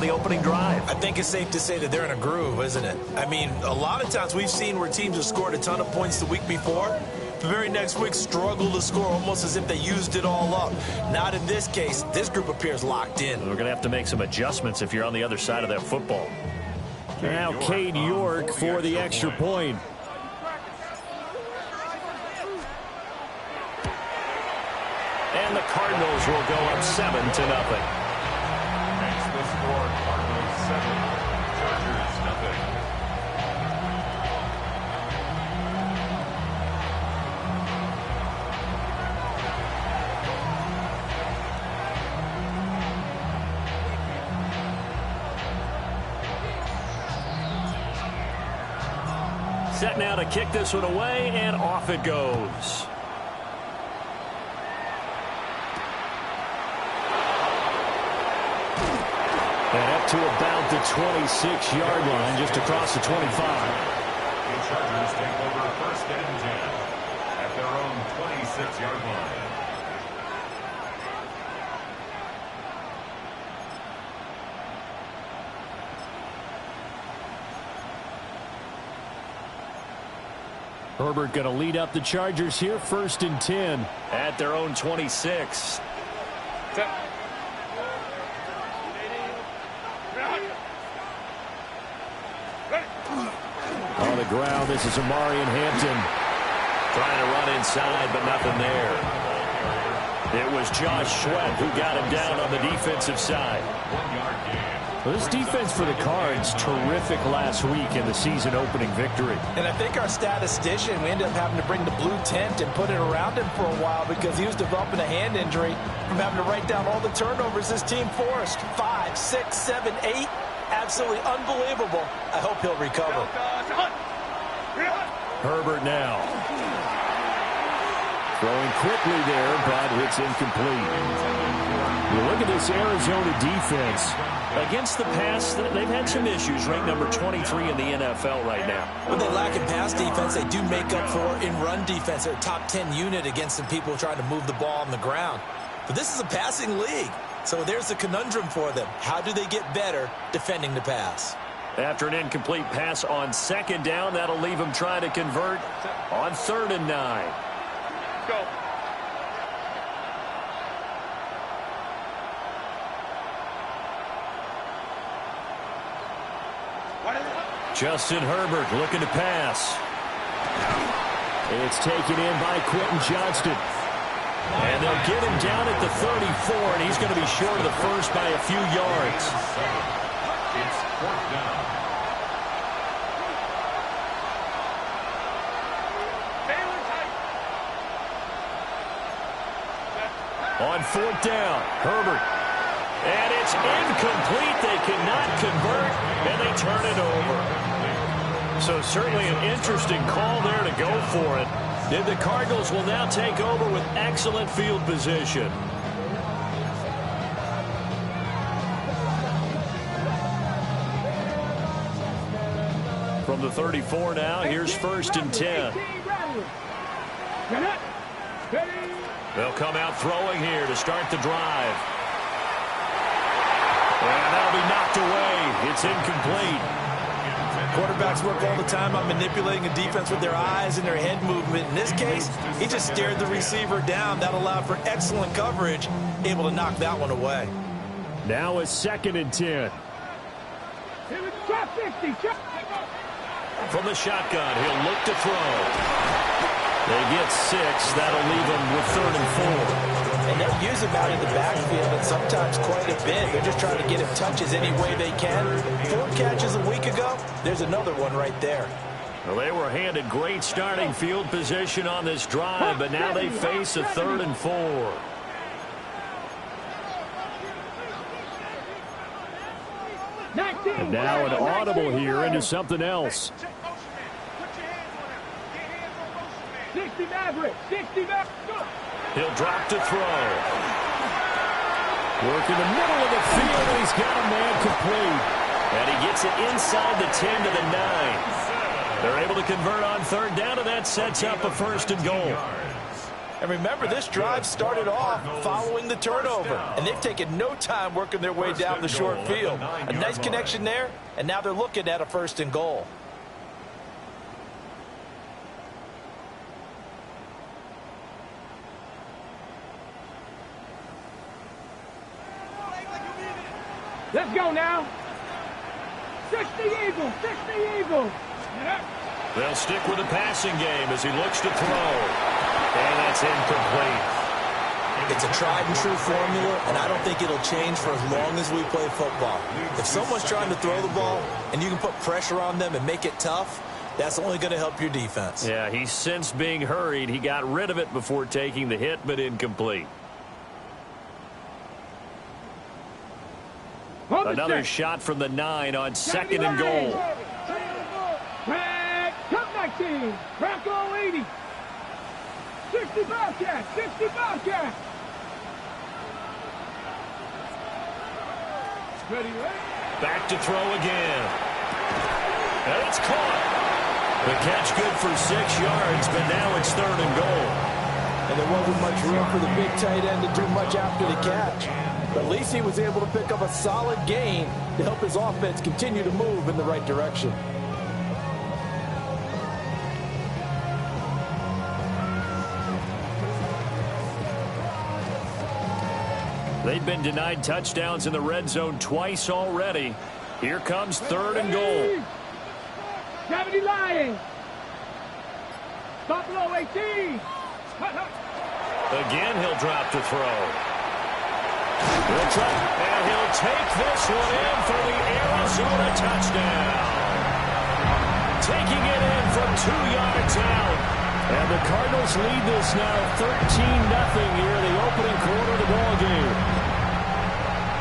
the opening drive. I think it's safe to say that they're in a groove, isn't it? I mean, a lot of times we've seen where teams have scored a ton of points the week before, the very next week struggle to score almost as if they used it all up. Not in this case. This group appears locked in. We're going to have to make some adjustments if you're on the other side of that football. Now Cade York for the extra point. And the Cardinals will go up 7-0. Makes the score Cardinals 7, Chargers nothing. Set now to kick this one away, and off it goes. And up to about the 26-yard line, just across the 25. The Chargers take over first and 10 at their own 26-yard line. Herbert going to lead up the Chargers here, first and 10. At their own 26. On the ground, this is Amarian Hampton. Trying to run inside, but nothing there. It was Josh Sweat who got him down on the defensive side. 1 yard gain. Well, this defense for the Cards, terrific last week in the season-opening victory. And I think our statistician, we ended up having to bring the blue tent and put it around him for a while because he was developing a hand injury from having to write down all the turnovers this team forced. 5, 6, 7, 8. Absolutely unbelievable. I hope he'll recover. Herbert now. Throwing quickly there, but it's incomplete. You look at this Arizona defense. Against the pass, they've had some issues. Ranked number 23 in the NFL right now. When they lack in pass defense, they do make up for in run defense. They're a top 10 unit against some people trying to move the ball on the ground. But this is a passing league. So there's a conundrum for them. How do they get better defending the pass? After an incomplete pass on second down, that'll leave them trying to convert on 3rd and 9. Go. Justin Herbert looking to pass. It's taken in by Quentin Johnston. And they'll get him down at the 34, and he's going to be short of the first by a few yards. It's 4th down. On 4th down, Herbert. And it's incomplete. They cannot convert, and they turn it over. So certainly an interesting call there to go for it. And the Cardinals will now take over with excellent field position. From the 34 now, here's 1st and 10. They'll come out throwing here to start the drive. And that'll be knocked away. It's incomplete. Quarterbacks work all the time on manipulating a defense with their eyes and their head movement. In this case, he just stared the receiver down. That allowed for excellent coverage, able to knock that one away. Now a 2nd and 10. From the shotgun, he'll look to throw. They get 6. That'll leave them with 3rd and 4. And they use him out in the backfield, and sometimes quite a bit. They're just trying to get him touches any way they can. 4 catches a week ago. There's another one right there. Well, they were handed great starting field position on this drive, but now they face a 3rd and 4. And now an audible here into something else. 60 Maverick, 60 Maverick. He'll drop to throw. Work in the middle of the field, and he's got a man complete. And he gets it inside the 10 to the 9. They're able to convert on 3rd down, and that sets up a 1st and goal. And remember, this drive started off following the turnover, and they've taken no time working their way down the short field. A nice connection there, and now they're looking at a 1st and goal. Let's go now. 60 Eagles, 60 Eagles. They'll stick with the passing game as he looks to throw. And that's incomplete. It's a tried-and-true formula, and I don't think it'll change for as long as we play football. If someone's trying to throw the ball and you can put pressure on them and make it tough, that's only going to help your defense. Yeah, he sensed being hurried. He got rid of it before taking the hit, but incomplete. Another shot from the 9 on 2nd and goal. Come back team. Crack all 80. 60 Bobcats, 60 Bobcats. Ready, ready. Back to throw again. And it's caught. The catch good for 6 yards, but now it's 3rd and goal. And there wasn't much room for the big tight end to do much after the catch. But at least he was able to pick up a solid gain to help his offense continue to move in the right direction. They've been denied touchdowns in the red zone twice already. Here comes 3rd and goal. Gravity Lions. Stop below 18. Again, he'll drop to throw. And he'll take this one in for the Arizona touchdown. Taking it in from 2 yards out. And the Cardinals lead this now 13-0 here in the opening quarter of the ball game.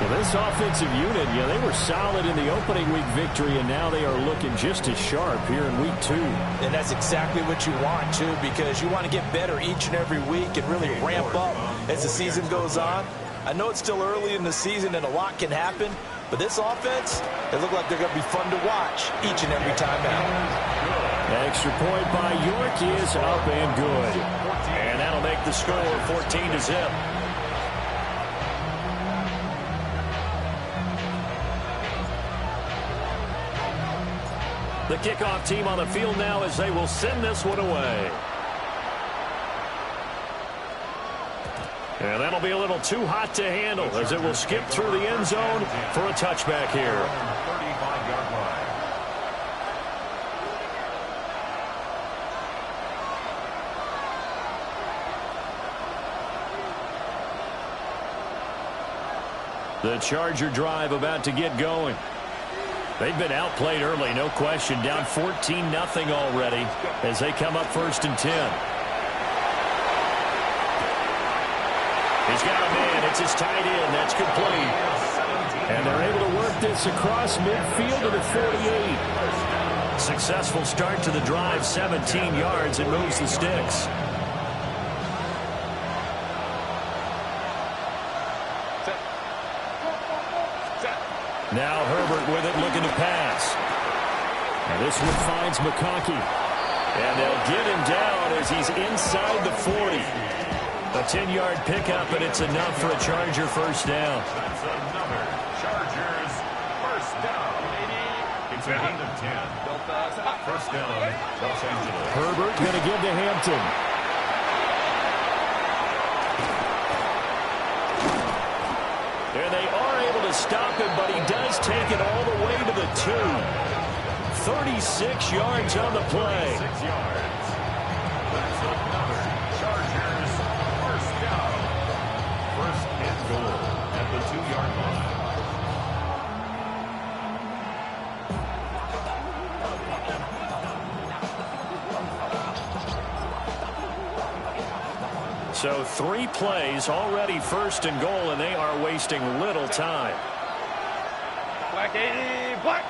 Well, this offensive unit, yeah, they were solid in the opening week victory, and now they are looking just as sharp here in week 2. And that's exactly what you want, too, because you want to get better each and every week and really ramp up as the season goes on. I know it's still early in the season and a lot can happen, but this offense, they look like they're going to be fun to watch each and every time out. Extra point by York is up and good. And that'll make the score 14-0. The kickoff team on the field now as they will send this one away. And that'll be a little too hot to handle as it will skip through the end zone for a touchback here. 35-yard line. The Charger drive about to get going. They've been outplayed early, no question. Down 14-0 already as they come up 1st and 10. He's got a man. It's his tight end. That's complete. And they're able to work this across midfield to the 48. Successful start to the drive, 17 yards. It moves the sticks. Now Herbert with it, looking to pass. And this one finds McConkey. And they'll get him down as he's inside the 40. A 10-yard pickup, and it's enough for a Charger first down. That's another Chargers first down. It's a gain of 10. First down, Los Angeles. Herbert going to give to Hampton. And they are able to stop him, but he does take it all the way to the 2. 36 yards on the play. 6 yards. That's another Chargers first down. First and goal at the 2-yard line. So 3 plays already 1st and goal, and they are wasting little time. Black 80, black.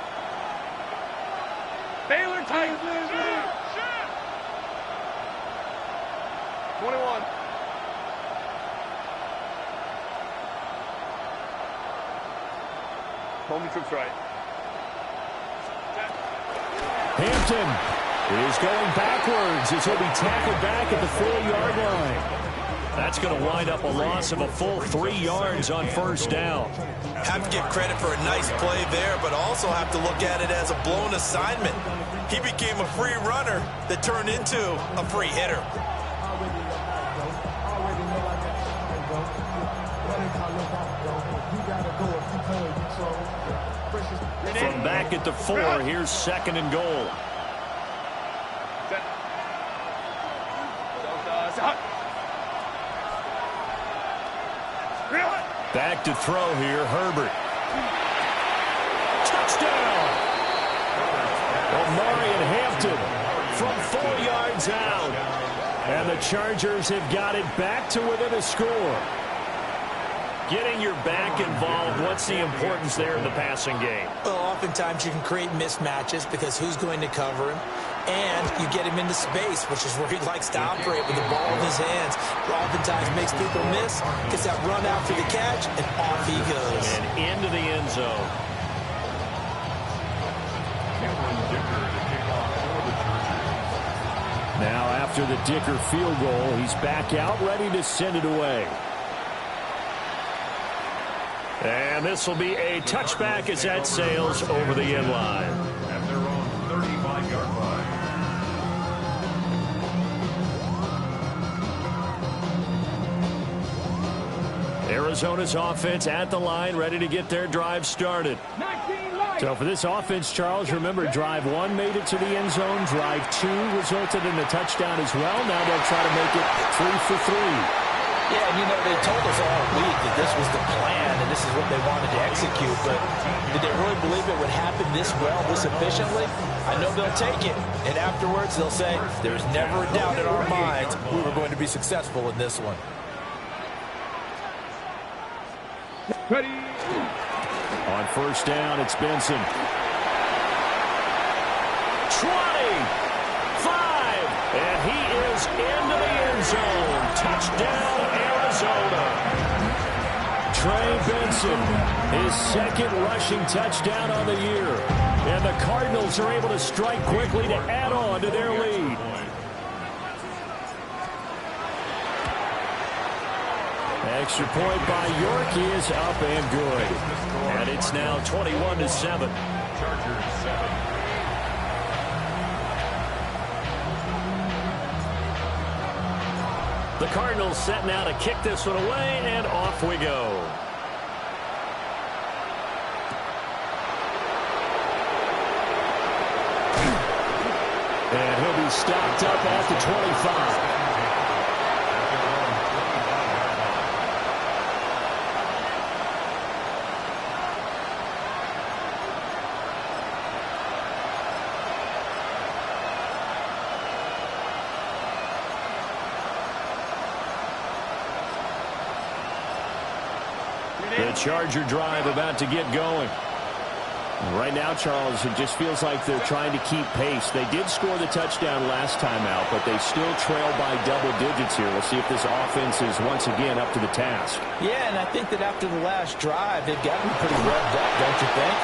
Baylor tight. 21. Homie troops right. Hampton is going backwards as he'll be tackled back at the 4-yard line. That's going to wind up a loss of a full 3 yards on first down. Have to give credit for a nice play there, but also have to look at it as a blown assignment. He became a free runner that turned into a free hitter. From back at the 4, here's 2nd and goal. Back to throw here, Herbert. Touchdown! Omari and Hampton from 4 yards out. And the Chargers have got it back to within a score. Getting your back involved, what's the importance there in the passing game? Well, oftentimes you can create mismatches because who's going to cover him? And you get him into space, which is where he likes to operate with the ball in his hands. Oftentimes makes people miss, gets that run after the catch, and off he goes. And into the end zone. Now after the Dicker field goal, he's back out, ready to send it away. And this will be a touchback as that sails over the end line. At their own 35-yard line. Arizona's offense at the line, ready to get their drive started. So for this offense, Charles, remember, drive 1 made it to the end zone. Drive 2 resulted in a touchdown as well. Now they'll try to make it 3 for 3. Yeah, and you know, they told us all week that this was the plan and this is what they wanted to execute, but did they really believe it would happen this well, this efficiently? I know they'll take it, and afterwards they'll say, there's never a doubt in our minds we were going to be successful in this one. Ready. On first down, it's Benson. 20, 5, and he is into the end zone. Touchdown, Arizona. Trey Benson, his 2nd rushing touchdown on the year. And the Cardinals are able to strike quickly to add on to their lead. Extra point by York is up and good. And it's now 21-7. Chargers 7. The Cardinals setting out to kick this one away, and off we go. And he'll be stopped up at the 25. The Charger drive about to get going. Right now, Charles, it just feels like they're trying to keep pace. They did score the touchdown last time out, but they still trail by double digits here. We'll see if this offense is once again up to the task. Yeah, and I think that after the last drive, they've gotten pretty revved up, don't you think?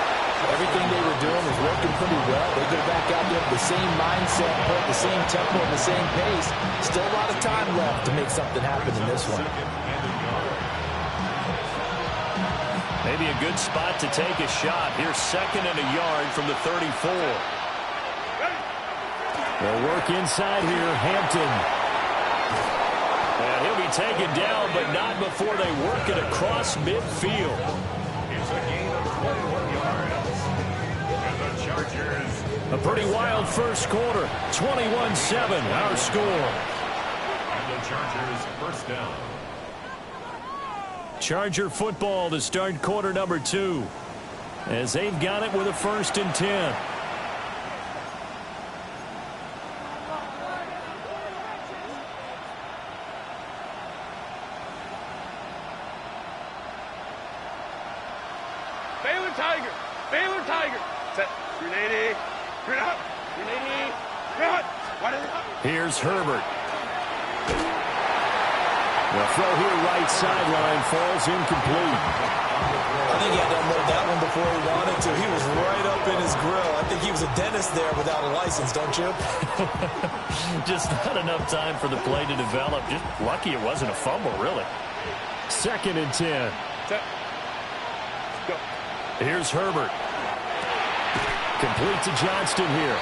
Everything they were doing was working pretty well. They go back out there with the same mindset, put the same tempo, and the same pace. Still a lot of time left to make something happen in this one. Maybe a good spot to take a shot. Here's 2nd and a yard from the 34. They'll work inside here. Hampton. And he'll be taken down, but not before they work it across midfield. It's a gain of 21 yards. And the Chargers. A pretty wild first quarter. 21-7, our score. And the Chargers first down. Charger football to start quarter number 2, as they've got it with a 1st and 10. Baylor Tiger. Baylor Tiger. Set. 380. Straight up. 380. Straight up. Wide up. Here's Herbert. The throw here right sideline falls incomplete. I think he had to unload that one before he wanted to. He was right up up in his grill. I think he was a dentist there without a license, don't you? Just not enough time for the play to develop. Just lucky it wasn't a fumble, really. 2nd and 10. Set. Go. Here's Herbert. Complete to Johnston here.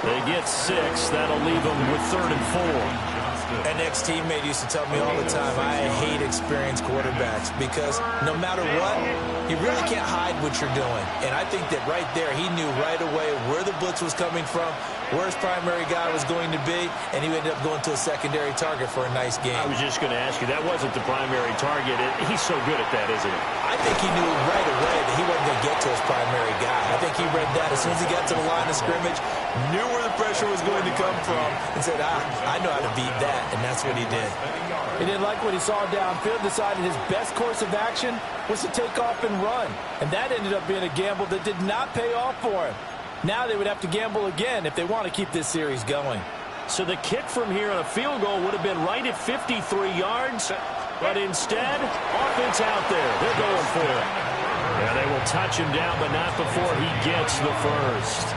They get 6. That'll leave them with 3rd and 4. An ex-teammate used to tell me all the time, I hate experienced quarterbacks because no matter what, you really can't hide what you're doing. And I think that right there, he knew right away where the blitz was coming from, where his primary guy was going to be, and he ended up going to a secondary target for a nice game. I was just going to ask you, that wasn't the primary target. He's so good at that, isn't he? I think he knew right away that he wasn't going to get to his primary guy. I think he read that as soon as he got to the line of scrimmage, knew where the pressure was going to come from, and said, I know how to beat that, and that's what he did. He didn't like what he saw downfield, decided his best course of action was to take off and run. And that ended up being a gamble that did not pay off for him. Now they would have to gamble again if they want to keep this series going. So the kick from here on a field goal would have been right at 53 yards. But instead, offense out there. They're going for it. Yeah, they will touch him down, but not before he gets the first.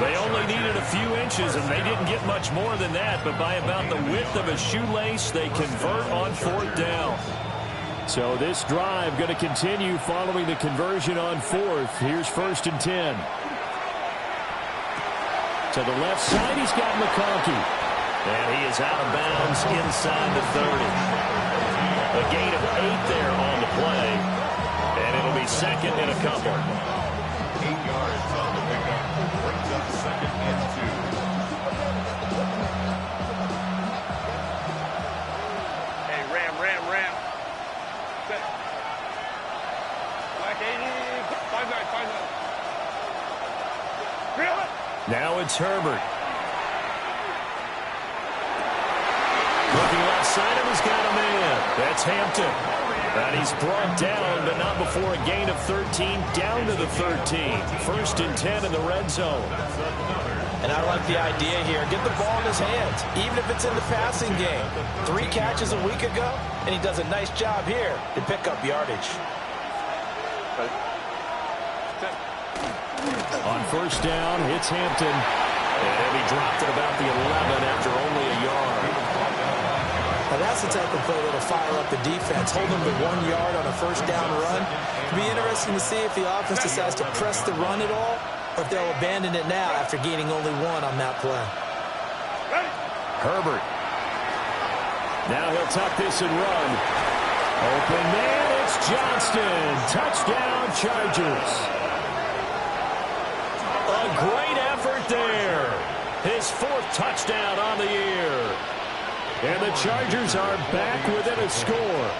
They only needed a few inches, and they didn't get much more than that. But by about the width of a shoelace, they convert on 4th down. So this drive going to continue following the conversion on 4th. Here's 1st and 10. To the left side, he's got McConkey. And he is out of bounds inside the 30. A gain of 8 there on the play. And it'll be 2nd and a couple. 8 yards on the pickup. Brings up 2nd and 2. Hey, ram. Set. Black 80. 5 guys. Reel it. Now it's Herbert. Looking left side, and he's got a man. That's Hampton. And he's brought down, but not before a gain of 13, down to the 13. 1st and 10 in the red zone. And I like the idea here. Get the ball in his hands, even if it's in the passing game. 3 catches a week ago, and he does a nice job here to pick up yardage. On 1st down, it's Hampton. And he dropped it about the 11 after only a yard. Now that's the type of play that'll fire up the defense. Hold them to 1 yard on a 1st down run. It'll be interesting to see if the offense decides to press the run at all, or if they'll abandon it now after gaining only 1 on that play. Herbert. Now he'll tuck this and run. Open man, it's Johnston. Touchdown, Chargers. A great effort there. His 4th touchdown on the year. And the Chargers are back within a score.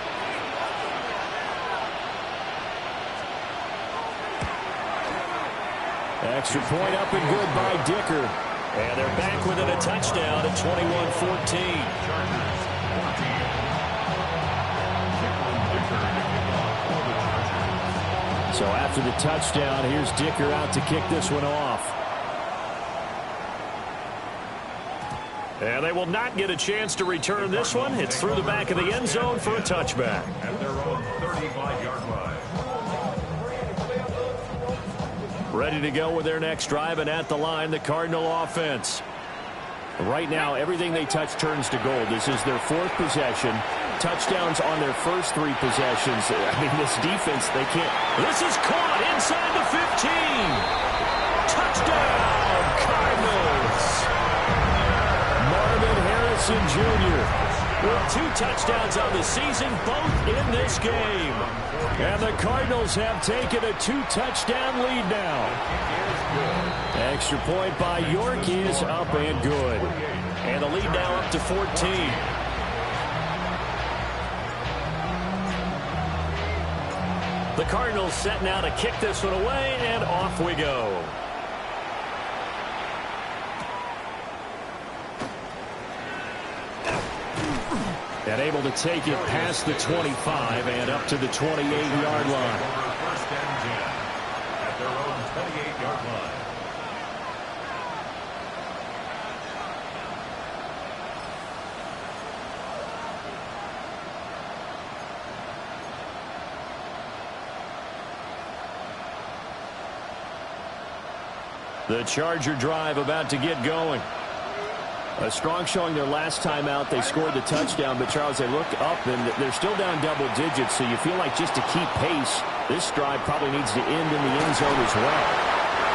Extra point up and good by Dicker. And they're back within a touchdown at 21-14. So after the touchdown, here's Dicker out to kick this one off. And they will not get a chance to return this one. It's through the back of the end zone for a touchback. At their own 35-yard line. Ready to go with their next drive, and at the line, the Cardinal offense. Right now, everything they touch turns to gold. This is their 4th possession. Touchdowns on their first 3 possessions. I mean, this defense, they can't. This is caught inside the 15. Touchdown, Cardinals. Marvin Harrison Jr. with 2 touchdowns on the season, both in this game. And the Cardinals have taken a 2-touchdown lead now. Extra point by York is up and good. And the lead now up to 14. The Cardinals set now to kick this one away, and off we go. And able to take it past the 25 and up to the 28-yard line. 1st and 10 at their own 28-yard line. The Charger drive about to get going. A strong showing their last time out. They scored the touchdown, but Charles, they look up and they're still down double digits, so you feel like just to keep pace, this drive probably needs to end in the end zone as well.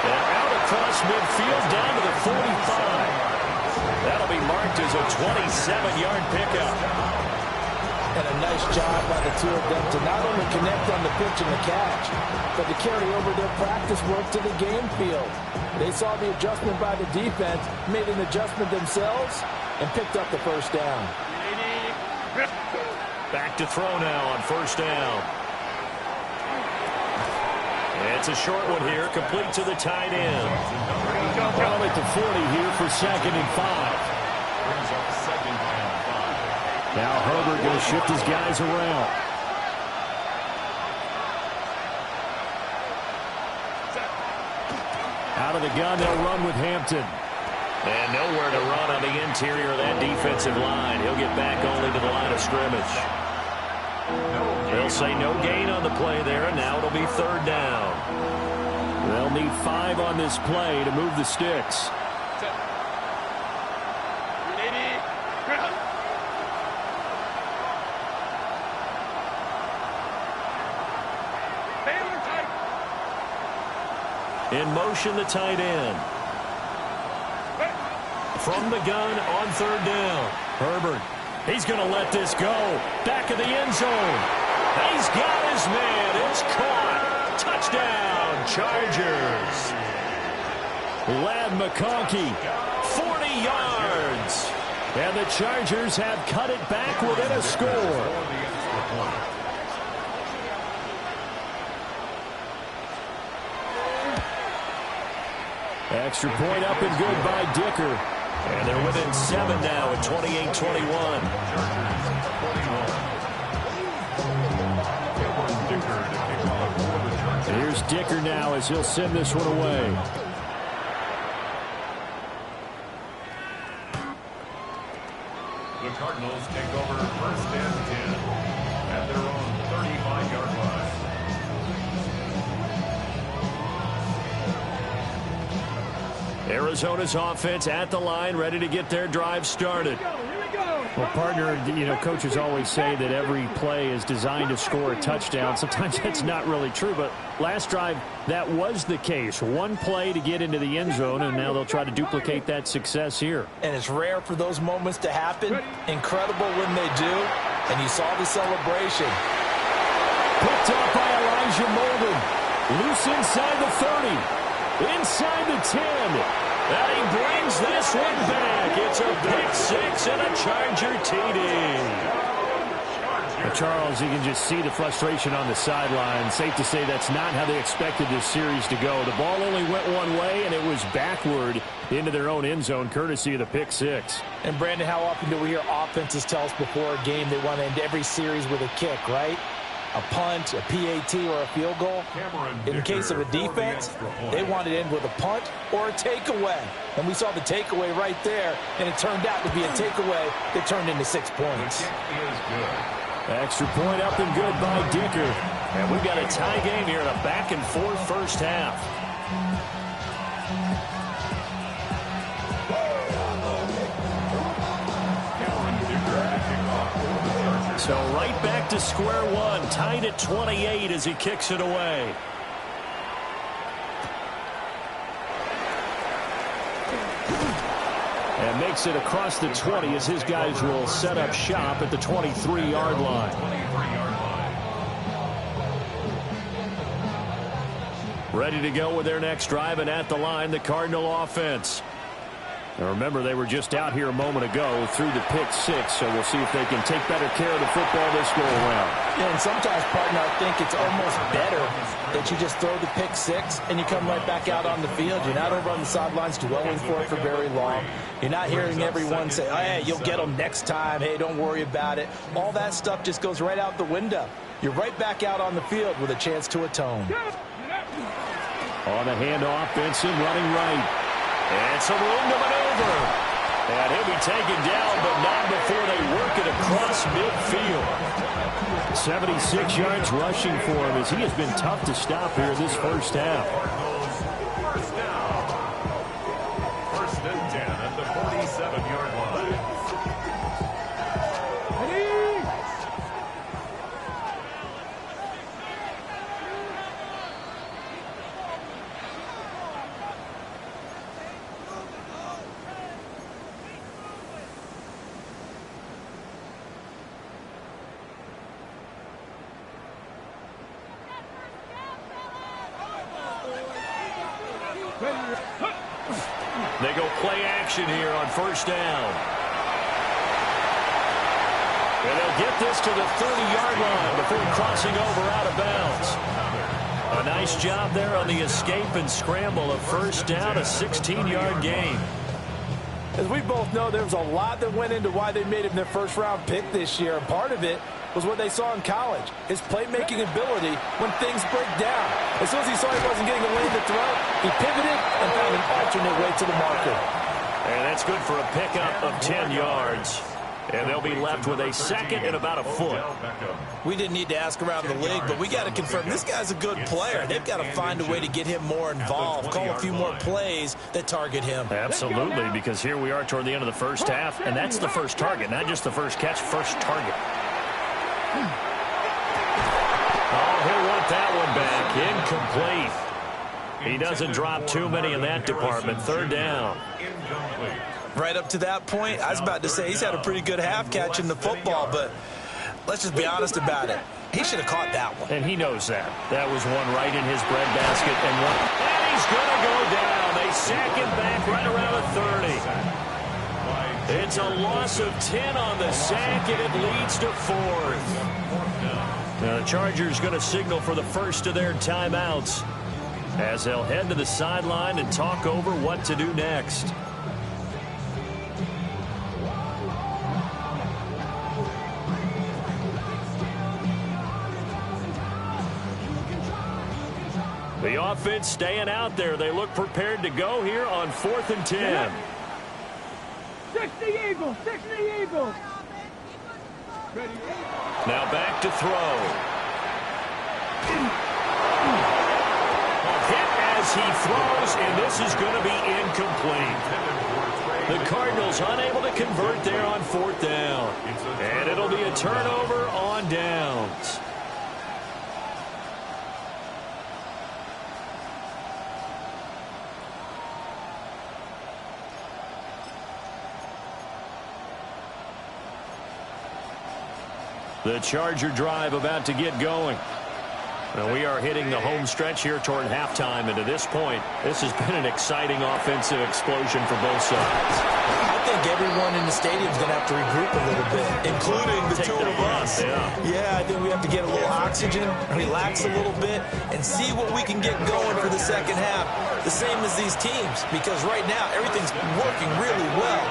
And out across midfield down to the 45. That'll be marked as a 27-yard pickup. And a nice job by the two of them to not only connect on the pitch and the catch, but to carry over their practice work to the game field. They saw the adjustment by the defense, made an adjustment themselves, and picked up the first down. Back to throw now on first down. It's a short one here, complete to the tight end. Ball at the 40 here for 2nd and 5. Now Herbert going to shift his guys around. Out of the gun, they'll run with Hampton. And nowhere to run on the interior of that defensive line. He'll get back only to the line of scrimmage. They'll say no gain on the play there, and now it'll be 3rd down. They'll need 5 on this play to move the sticks. In motion, the tight end. From the gun on 3rd down. Herbert. He's going to let this go. Back of the end zone. He's got his man. It's caught. Touchdown, Chargers. Lad McConkey, 40 yards. And the Chargers have cut it back within a score. Extra point up and good by Dicker. And they're within 7 now at 28-21. Here's Dicker now as he'll send this one away. The Cardinals take over 1st and 10 at their own 35-yard line. Arizona's offense at the line, ready to get their drive started. Well, partner, coaches always say that every play is designed to score a touchdown. Sometimes that's not really true, but last drive, that was the case. One play to get into the end zone, and now they'll try to duplicate that success here. And it's rare for those moments to happen. Incredible when they do. And you saw the celebration. Picked up by Elijah Molden. Loose inside the 30. Inside the 10. And he brings this one back. It's a pick 6 and a Charger TD. Charles, you can just see the frustration on the sideline. Safe to say that's not how they expected this series to go. The ball only went one way, and it was backward into their own end zone, courtesy of the pick 6. And, Brandon, how often do we hear offenses tell us before a game they want to end every series with a kick, right? A punt, a PAT, or a field goal. In case of a defense, they want to end with a punt or a takeaway. And we saw the takeaway right there, and it turned out to be a takeaway that turned into 6 points. Extra point up and good by Dicker. And we've got a tie game here in a back-and-forth first half. So right back to square one, tied at 28 as he kicks it away. And makes it across the 20 as his guys will set up shop at the 23-yard line. Ready to go with their next drive, and at the line, the Cardinal offense. Now remember, they were just out here a moment ago through the pick 6, so we'll see if they can take better care of the football this go-around. Yeah, and sometimes, partner, I think it's almost better that you just throw the pick 6 and you come right back out on the field. You're not over on the sidelines dwelling for it for very long. You're not hearing everyone say, oh, hey, you'll get them next time. Hey, don't worry about it. All that stuff just goes right out the window. You're right back out on the field with a chance to atone. On the handoff, Benson running right. And some room to maneuver. And he'll be taken down, but not before they work it across midfield. 76 yards rushing for him as he has been tough to stop here this first half. They go play action here on first down. And they'll get this to the 30-yard line before crossing over out of bounds. A nice job there on the escape and scramble of first down, a 16-yard gain. As we both know, there was a lot that went into why they made him their first-round pick this year. And part of it was what they saw in college, his playmaking ability when things break down. As soon as he saw he wasn't getting away with the throw, he pivoted and found an alternate way to the marker. And that's good for a pickup of 10 yards. And they'll be left with a second and about a foot. We didn't need to ask around the league, but we got to confirm this guy's a good player. They've got to find a way to get him more involved, call a few more plays that target him. Absolutely, because here we are toward the end of the first half, and that's the first target, not just the first catch, first target. Oh, he'll want that one back. Incomplete. He doesn't drop too many in that department. Third down. Right up to that point, I was about to say he's had a pretty good half catching the football, but let's just be honest about it. He should have caught that one. And he knows that. That was one right in his breadbasket. And he's going to go down. They sack him back right around the 30. It's a loss of 10 on the sack, and it leads to fourth. Now the Chargers going to signal for the first of their timeouts as they'll head to the sideline and talk over what to do next. The offense staying out there. They look prepared to go here on 4th and 10. 60 Eagles, 60 Eagles. Now back to throw. Hit as he throws, and this is going to be incomplete. The Cardinals unable to convert there on 4th down. And it'll be a turnover on downs. The Charger drive about to get going. And we are hitting the home stretch here toward halftime. And to this point, this has been an exciting offensive explosion for both sides. I think everyone in the stadium is going to have to regroup a little bit, including the two of us. Yeah, I think we have to get a little oxygen, relax a little bit, and see what we can get going for the second half. The same as these teams, because right now everything's working really well.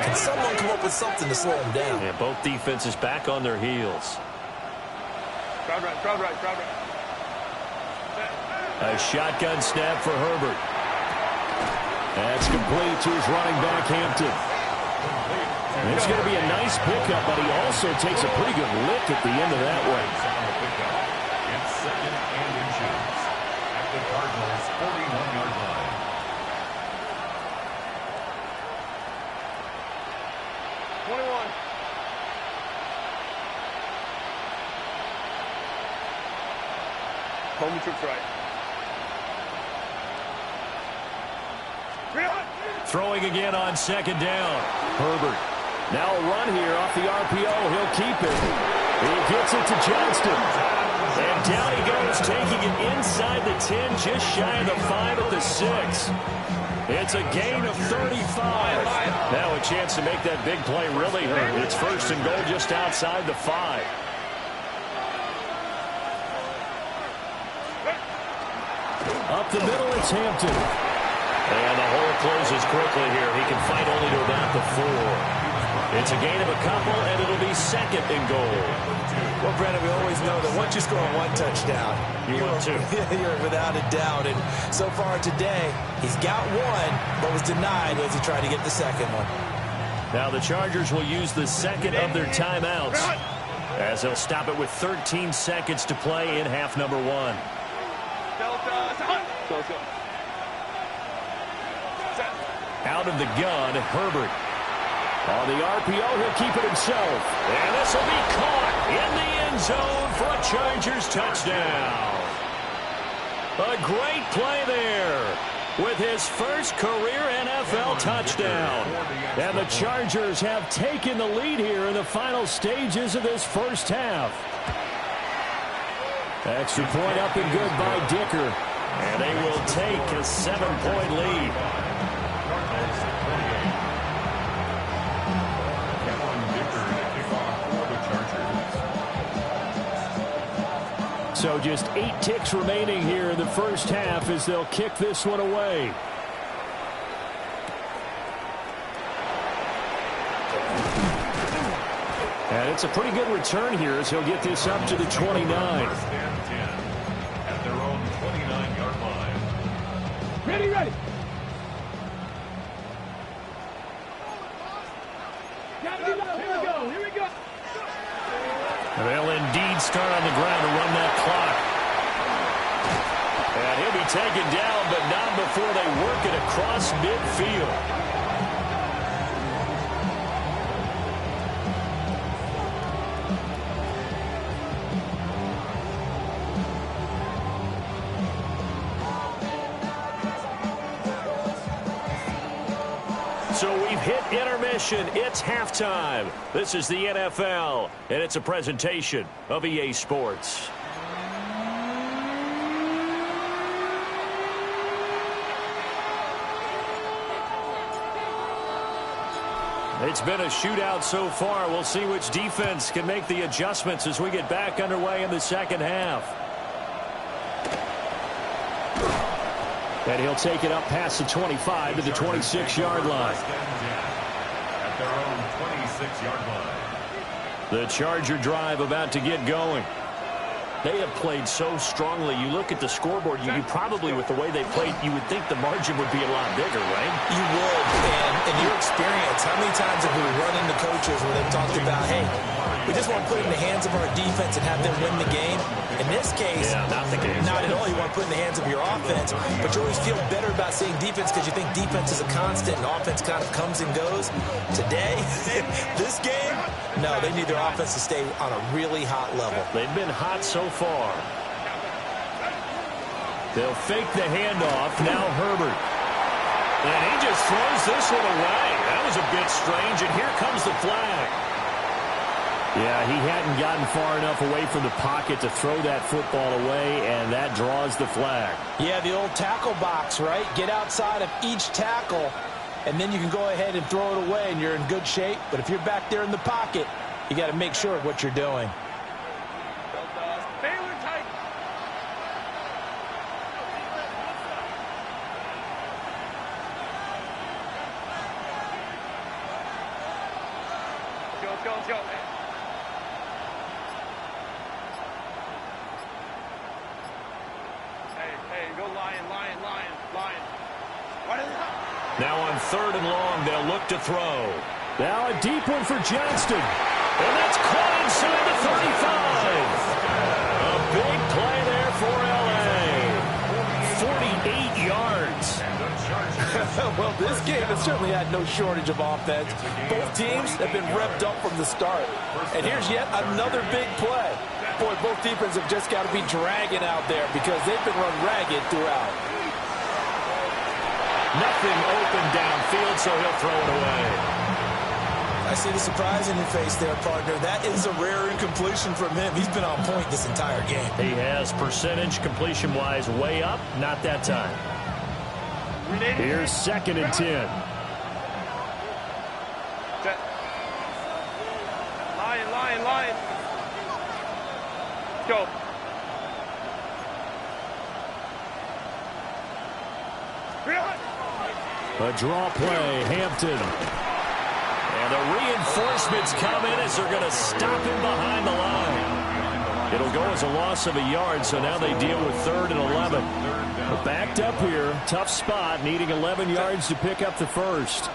Can someone come up with something to slow them down? Yeah, both defenses back on their heels. Crowd right, crowd right, crowd right. A shotgun snap for Herbert. That's complete to his running back, Hampton. And it's going to be a nice pickup, but he also takes a pretty good lick at the end of that one. It's second and inches at the Cardinals' 41-yard line. Home trips right. Throwing again on second down. Herbert. Now a run here off the RPO. He'll keep it. He gets it to Johnston. And down he goes, taking it inside the 10, just shy of the 5 at the 6. It's a gain of 35. Now a chance to make that big play really hurt. It's first and goal just outside the 5. Up the middle, it's Hampton. And the hole closes quickly here. He can fight only to about the 4. It's a gain of a couple, and it'll be second and goal. Well, Brandon, we always know that once you score one touchdown, you will too. You're without a doubt. And so far today, he's got one, but was denied as he tried to get the second one. Now the Chargers will use the second of their timeouts as they'll stop it with 13 seconds to play in half number 1. Out of the gun, Herbert. On the RPO, he'll keep it himself. And this will be caught in the end zone for a Chargers touchdown. A great play there with his first career NFL touchdown. And the Chargers have taken the lead here in the final stages of this first half. Extra point up and good by Dicker. And they will take a 7-point lead. Cardinals 28. Kevin Dicker to kick off for the Chargers. So just 8 ticks remaining here in the first half as they'll kick this one away. And it's a pretty good return here as he'll get this up to the 29. First and 10 at their own 29-yard line. Ready, ready. Here we go, here we go. They'll indeed start on the ground to run that clock. And he'll be taken down, but not before they work it across midfield. So we've hit intermission. It's halftime. This is the NFL, and it's a presentation of EA Sports. It's been a shootout so far. We'll see which defense can make the adjustments as we get back underway in the second half. And he'll take it up past the 25 to the 26-yard line. At their own 26-yard line. The Charger drive about to get going. They have played so strongly. You look at the scoreboard, you probably, with the way they played, you would think the margin would be a lot bigger, right? You would, and in your experience, how many times have we run into coaches where they've talked about, hey, we just want to put it in the hands of our defense and have them win the game? In this case, not the case. Not at all. You want to put it in the hands of your offense, but you always feel better about seeing defense because you think defense is a constant and offense kind of comes and goes. Today, this game, no, they need their offense to stay on a really hot level. They've been hot so far. They'll fake the handoff. Now Herbert. And he just throws this one away. That was a bit strange, and here comes the flag. Yeah, he hadn't gotten far enough away from the pocket to throw that football away, and that draws the flag. Yeah, the old tackle box, right? Get outside of each tackle, and then you can go ahead and throw it away, and you're in good shape. But if you're back there in the pocket, you got to make sure of what you're doing. Let's go. Hey, go Lion. Now on 3rd and long, they'll look to throw. Now a deep one for Johnston. And that's caught inside the 35. A big play there for L.A. 48 yards. Well, this game has certainly had no shortage of offense. Both teams have been revved up from the start. And here's yet another big play. Boy, both defenses have just got to be dragging out there because they've been run ragged throughout. Nothing open downfield, so he'll throw it away. I see the surprise in your face there, partner. That is a rare incompletion from him. He's been on point this entire game. He has percentage completion-wise way up, not that time. Here's 2nd and 10. Lion. Go. A draw play, Hampton. And the reinforcements come in as they're going to stop him behind the line. It'll go as a loss of a yard, so now they deal with 3rd and 11. But backed up here, tough spot, needing 11 yards to pick up the first.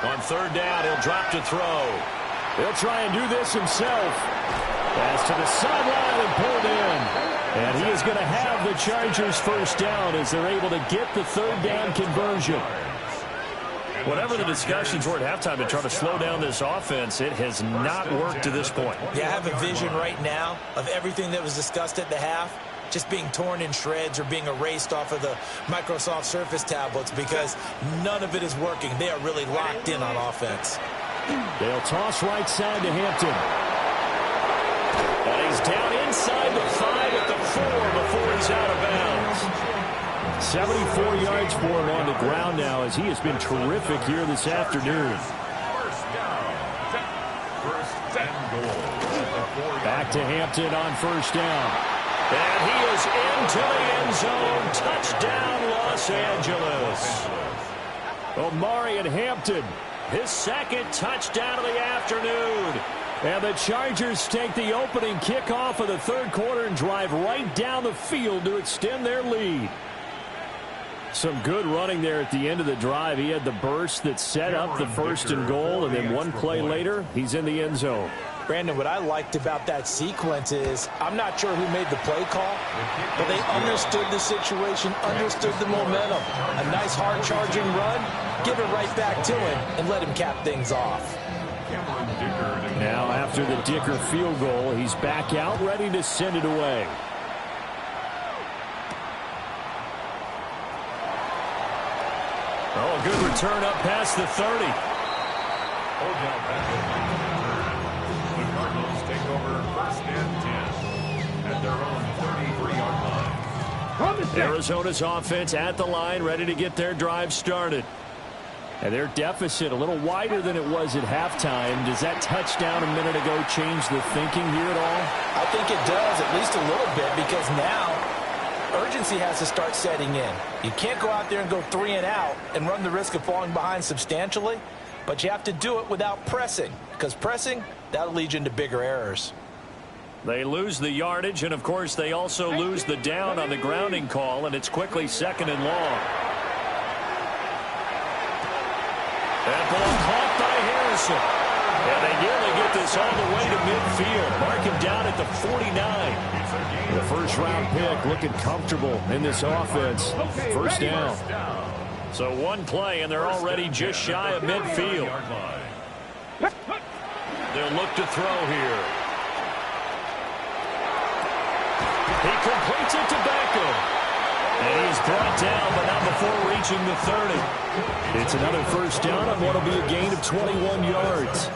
On 3rd down, he'll drop to throw. He'll try and do this himself. Pass to the sideline and pulled in. And he is going to have the Chargers first down as they're able to get the 3rd down conversion. Whatever the discussions were at halftime to try to slow down this offense, it has not worked to this point. Yeah, I have a vision right now of everything that was discussed at the half just being torn in shreds or being erased off of the Microsoft Surface tablets because none of it is working. They are really locked in on offense. They'll toss right side to Hampton. And down inside the 5 at the 4 before he's out of bounds. 74 yards for him on the ground now as he has been terrific here this afternoon. Back to Hampton on first down. And he is into the end zone. Touchdown, Los Angeles. Omarion Hampton, his second touchdown of the afternoon. And the Chargers take the opening kickoff of the third quarter and drive right down the field to extend their lead. Some good running there at the end of the drive. He had the burst that set up the first and goal, and then one play later, he's in the end zone. Brandon, what I liked about that sequence is I'm not sure who made the play call, but they understood the situation, understood the momentum. A nice hard-charging run, give it right back to him, and let him cap things off. Now, after the Dicker field goal, he's back out, ready to send it away. Oh, good return up past the 30. The Cardinals take over first and 10 at their own 33-yard line. Arizona's offense at the line, ready to get their drive started. And their deficit a little wider than it was at halftime. Does that touchdown a minute ago change the thinking here at all? I think it does, at least a little bit, because now urgency has to start setting in. You can't go out there and go 3 and out and run the risk of falling behind substantially, but you have to do it without pressing, because pressing, that'll lead you into bigger errors. They lose the yardage, and of course they also lose the down on the grounding call, and it's quickly second and long. That ball caught by Harrison. And they nearly get this all the way to midfield. Mark him down at the 49. The first-round pick looking comfortable in this offense. First down. So one play, and they're already just shy of midfield. They'll look to throw here. He completes it to Beckham. And he is brought down, but not before reaching the 30. It's another first down on what will be a gain of 21 yards.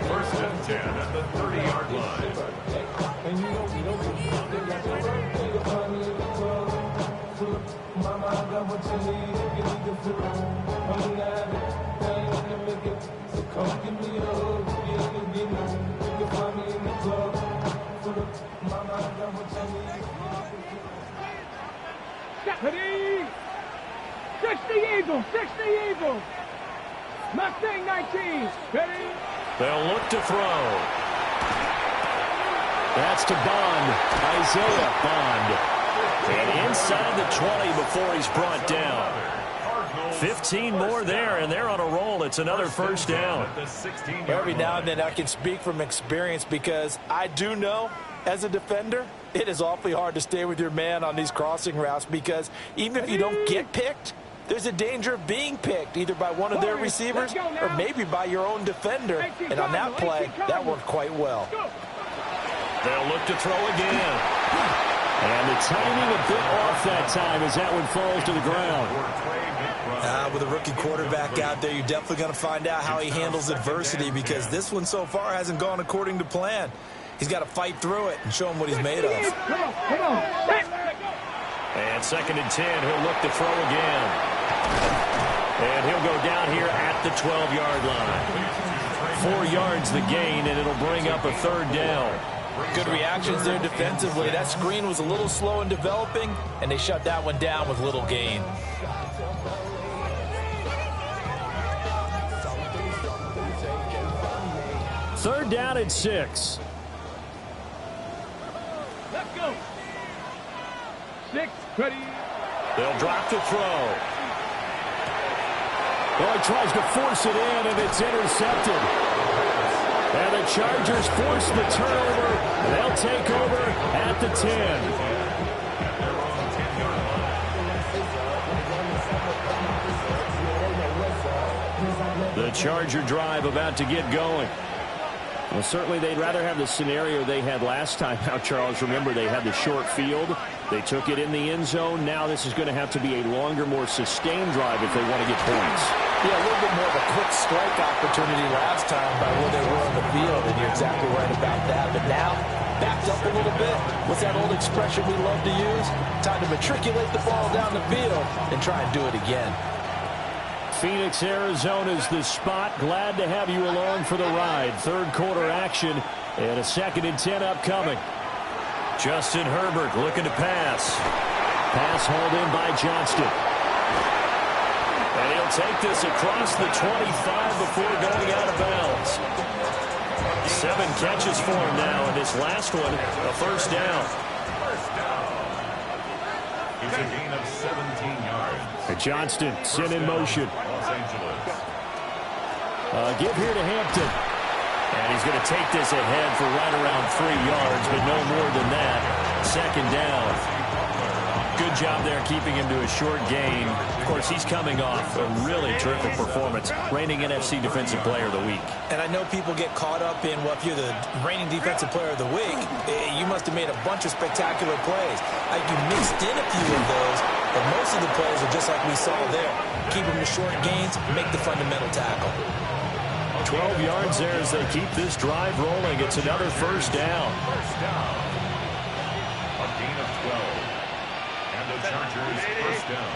First and 10 at the 30-yard line. Ready? 60 Eagles, 60 Eagles. Mustang 19. Ready? They'll look to throw. That's to Bond. Isaiah Bond. And inside the 20 before he's brought down. 15 more there, and they're on a roll. It's another first down. Every now and then I can speak from experience because I do know, as a defender, it is awfully hard to stay with your man on these crossing routes because even if you don't get picked, there's a danger of being picked either by one of their receivers or maybe by your own defender. And on that play, that worked quite well. They'll look to throw again. And the timing a bit off that time as that one falls to the ground. With a rookie quarterback out there, you're definitely going to find out how he handles adversity because this one so far hasn't gone according to plan. He's got to fight through it and show him what he's made of. And second and 10, he'll look to throw again. And he'll go down here at the 12-yard line. 4 yards the gain, and it'll bring up a third down. Good reactions there defensively. That screen was a little slow in developing, and they shut that one down with little gain. Third down and 6. Let's go. 6, ready. They'll drop to throw. Well, he tries to force it in, and it's intercepted. And the Chargers force the turnover. They'll take over at the 10. The Charger drive about to get going. Well, certainly they'd rather have the scenario they had last time out, Charles. Remember, they had the short field. They took it in the end zone. Now this is going to have to be a longer, more sustained drive if they want to get points. Yeah, a little bit more of a quick strike opportunity last time by where they were on the field, and you're exactly right about that. But now, backed up a little bit. What's that old expression we love to use? Time to matriculate the ball down the field and try and do it again. Phoenix, Arizona's the spot. Glad to have you along for the ride. Third quarter action and a 2nd and 10 upcoming. Justin Herbert looking to pass. Pass hauled in by Johnston. And he'll take this across the 25 before going out of bounds. 7 catches for him now, and this last one, a first down. It's a gain of 17 yards. And Johnston sent in motion. Los Angeles. Give here to Hampton. And he's going to take this ahead for right around 3 yards, but no more than that. 2nd down. Good job there keeping him to a short gain. Of course, he's coming off a really terrific performance, reigning NFC Defensive Player of the Week. And I know people get caught up in, well, if you're the reigning Defensive Player of the Week, you must have made a bunch of spectacular plays. Like you mixed in a few of those, but most of the plays are just like we saw there. Keep them to short gains, make the fundamental tackle. 12 yards there as they keep this drive rolling. It's another first down. First down. A gain of 12. And the Chargers first down.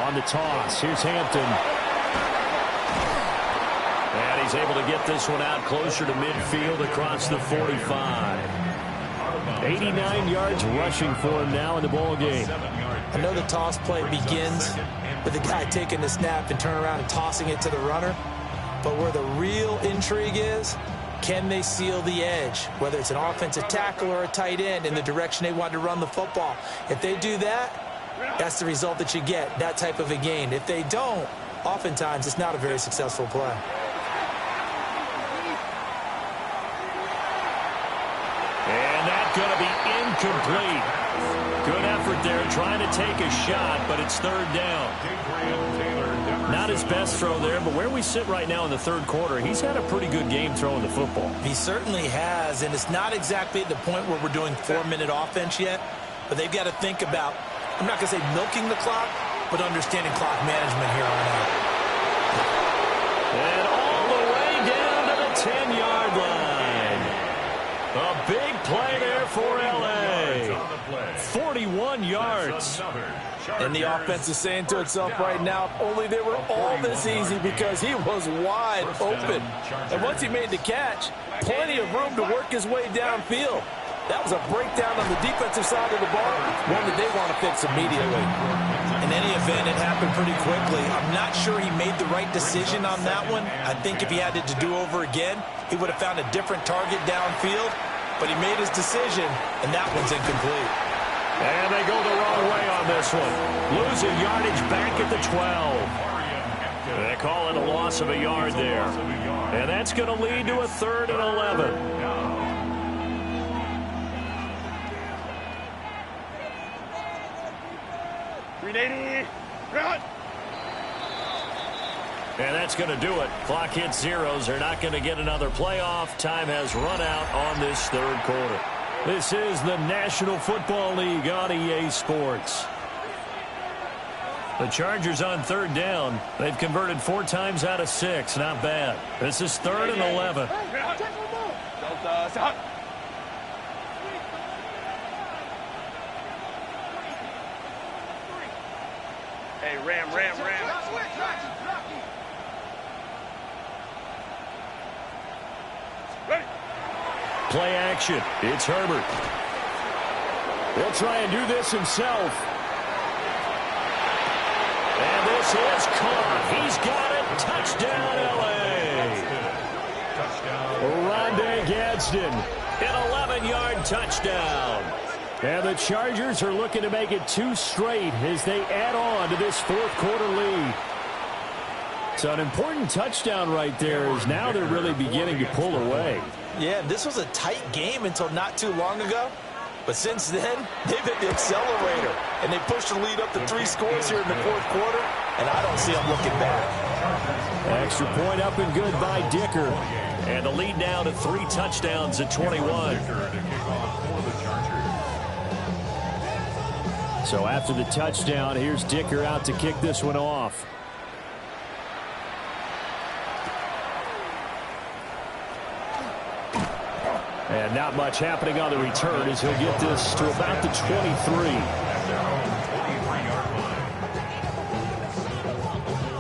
On the toss, here's Hampton. And he's able to get this one out closer to midfield across the 45. 89 yards rushing for him now in the ball game. I know the toss play begins with the guy taking the snap and turning around and tossing it to the runner. But where the real intrigue is, can they seal the edge, whether it's an offensive tackle or a tight end, in the direction they want to run the football? If they do that, that's the result that you get, that type of a gain. If they don't, oftentimes it's not a very successful play. And that's going to be incomplete. Good effort there trying to take a shot, but it's 3rd down. Not his best throw there, but where we sit right now in the 3rd quarter, he's had a pretty good game throwing the football. He certainly has, and it's not exactly at the point where we're doing 4-minute offense yet, but they've got to think about, I'm not going to say milking the clock, but understanding clock management here on out. And all the way down to the 10-yard line. A big play there for L.A. 41 yards. And the offense is saying to itself right now, if only they were all this easy, because he was wide open. And once he made the catch, plenty of room to work his way downfield. That was a breakdown on the defensive side of the ball, one that they want to fix immediately. In any event, it happened pretty quickly. I'm not sure he made the right decision on that one. I think if he had it to do over again, he would have found a different target downfield. But he made his decision, and that one's incomplete. And they go the wrong way on this one. Losing yardage back at the 12. They call it a loss of a yard there. And that's going to lead to a 3rd and 11. And that's going to do it. Clock hits zeros. They're not going to get another playoff. Time has run out on this 3rd quarter. This is the National Football League on EA Sports. The Chargers on 3rd down. They've converted 4 times out of 6. Not bad. This is 3rd and 11. Hey, Ram. Ready. Play action. It's Herbert. He'll try and do this himself. And this is caught. He's got it. Touchdown, L.A. Rondé Gadsden. An 11-yard touchdown. And the Chargers are looking to make it 2 straight as they add on to this 4th quarter lead. So an important touchdown right there, as now they're really beginning to pull away. Yeah, this was a tight game until not too long ago. But since then, they've hit the accelerator. And they pushed the lead up to 3 scores here in the 4th quarter. And I don't see them looking back. Extra point up and good by Dicker. And the lead now to 3 touchdowns at 21. So after the touchdown, here's Dicker out to kick this one off. And not much happening on the return as he'll get this to about the 23.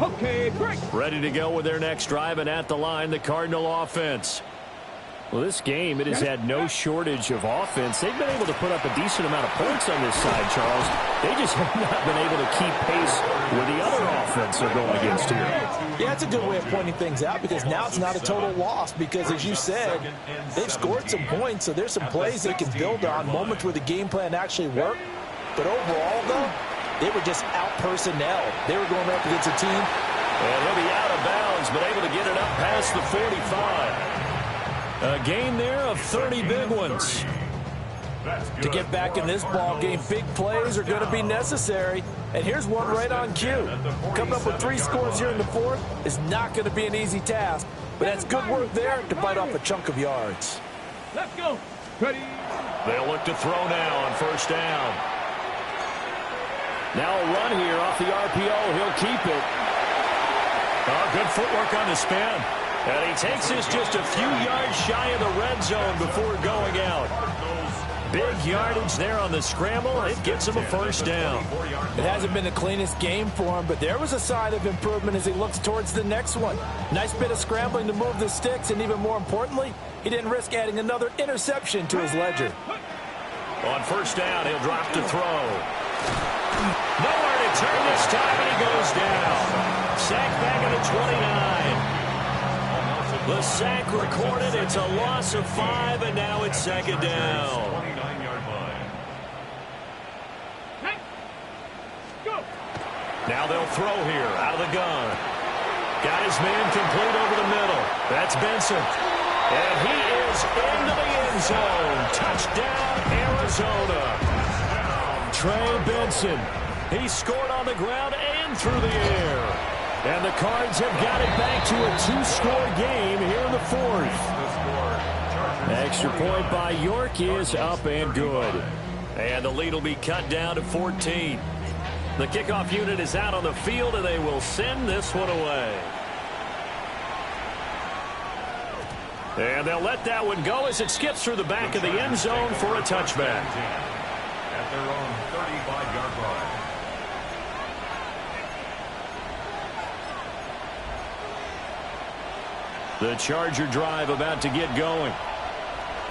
Okay, break. Ready to go with their next drive, and at the line, the Cardinal offense. Well, this game, it has had no shortage of offense. They've been able to put up a decent amount of points on this side, Charles. They just have not been able to keep pace with the other offense they're going against here. Yeah, it's a good way of pointing things out because now it's not a total loss because, as you said, they've scored some points, so there's some plays they can build on, moments where the game plan actually worked. But overall, though, they were just out-personnel. They were going up against a team. And he'll be out of bounds, but able to get it up past the 45. A gain there of 30 big ones. To get back in this ball game, big plays are going to be necessary. And here's one right on cue. Coming up with 3 scores here in the fourth is not going to be an easy task. But that's good work there to bite off a chunk of yards. Let's go. Ready. They'll look to throw now on first down. Now a run here off the RPO. He'll keep it. Oh, good footwork on the spin. And he takes this just a few yards shy of the red zone before going out. Big yardage there on the scramble. It gets him a first down. It hasn't been the cleanest game for him, but there was a sign of improvement as he looks towards the next one. Nice bit of scrambling to move the sticks, and even more importantly, he didn't risk adding another interception to his ledger. On first down, he'll drop to throw. Nowhere to turn this time, and he goes down. Sack back at the 29. The sack recorded. It's a loss of 5, and now it's second down. 29-yard line. Now they'll throw here out of the gun. Got his man complete over the middle. That's Benson. And he is into the end zone. Touchdown, Arizona. Trey Benson. He scored on the ground and through the air. And the Cards have got it back to a 2-score game here in the fourth. Extra point by York is up and good. And the lead will be cut down to 14. The kickoff unit is out on the field, and they will send this one away. And they'll let that one go as it skips through the back of the end zone for a touchback. At their own 35-yard line. The Charger drive about to get going.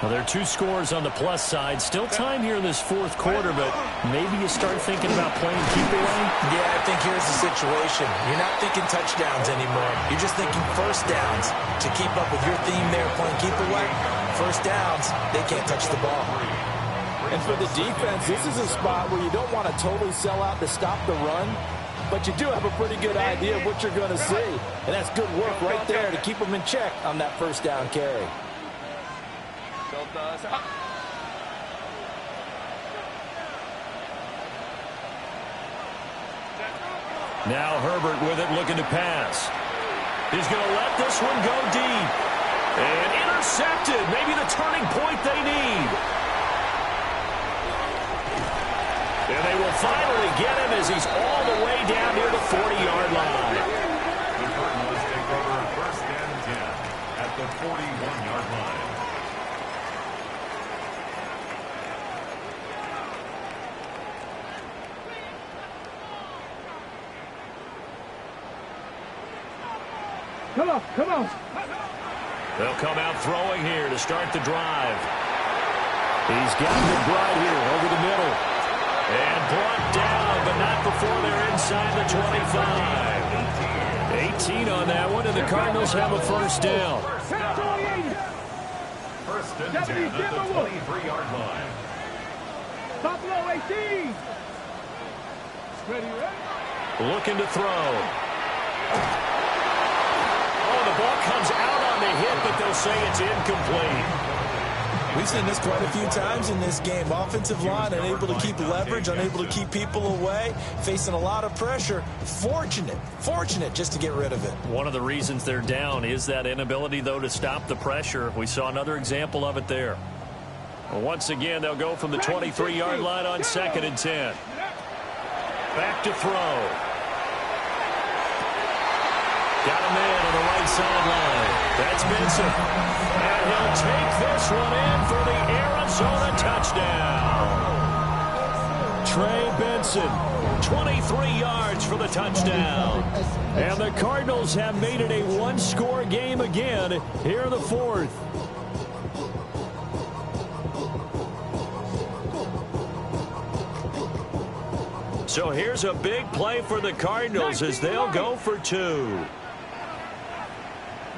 Well, there are 2 scores on the plus side. Still time here in this fourth quarter, but maybe you start thinking about playing keep away. Yeah, I think here's the situation. You're not thinking touchdowns anymore. You're just thinking first downs. To keep up with your theme there, playing keep away, first downs, they can't touch the ball. And for the defense, this is a spot where you don't want to totally sell out to stop the run, but you do have a pretty good idea of what you're going to see. And that's good work right there to keep them in check on that first down carry. Now Herbert with it, looking to pass. He's going to let this one go deep. And intercepted. Maybe the turning point they need. And they will finally get him as he's all the way down near the 40-yard line. The Cardinals take over first and 10 at the 41-yard line. Come on, come on. They'll come out throwing here to start the drive. He's got McBride here over the middle. And brought down, but not before they're inside the 25. 18 on that one, and the Cardinals have a first down. First and 10 at the 23-yard line. Top low, 18. Ready, ready. Looking to throw. Oh, the ball comes out on the hit, but they'll say it's incomplete. We've seen this quite a few times in this game. Offensive line unable to keep leverage, unable to keep people away, facing a lot of pressure. Fortunate just to get rid of it. One of the reasons they're down is that inability, though, to stop the pressure. We saw another example of it there. Once again, they'll go from the 23-yard line on second and 10. Back to throw. Got a man on the right sideline. That's Benson. And he'll take this one in for Minnesota touchdown. Trey Benson, 23 yards for the touchdown. And the Cardinals have made it a one-score game again here in the fourth. So here's a big play for the Cardinals as they'll go for two.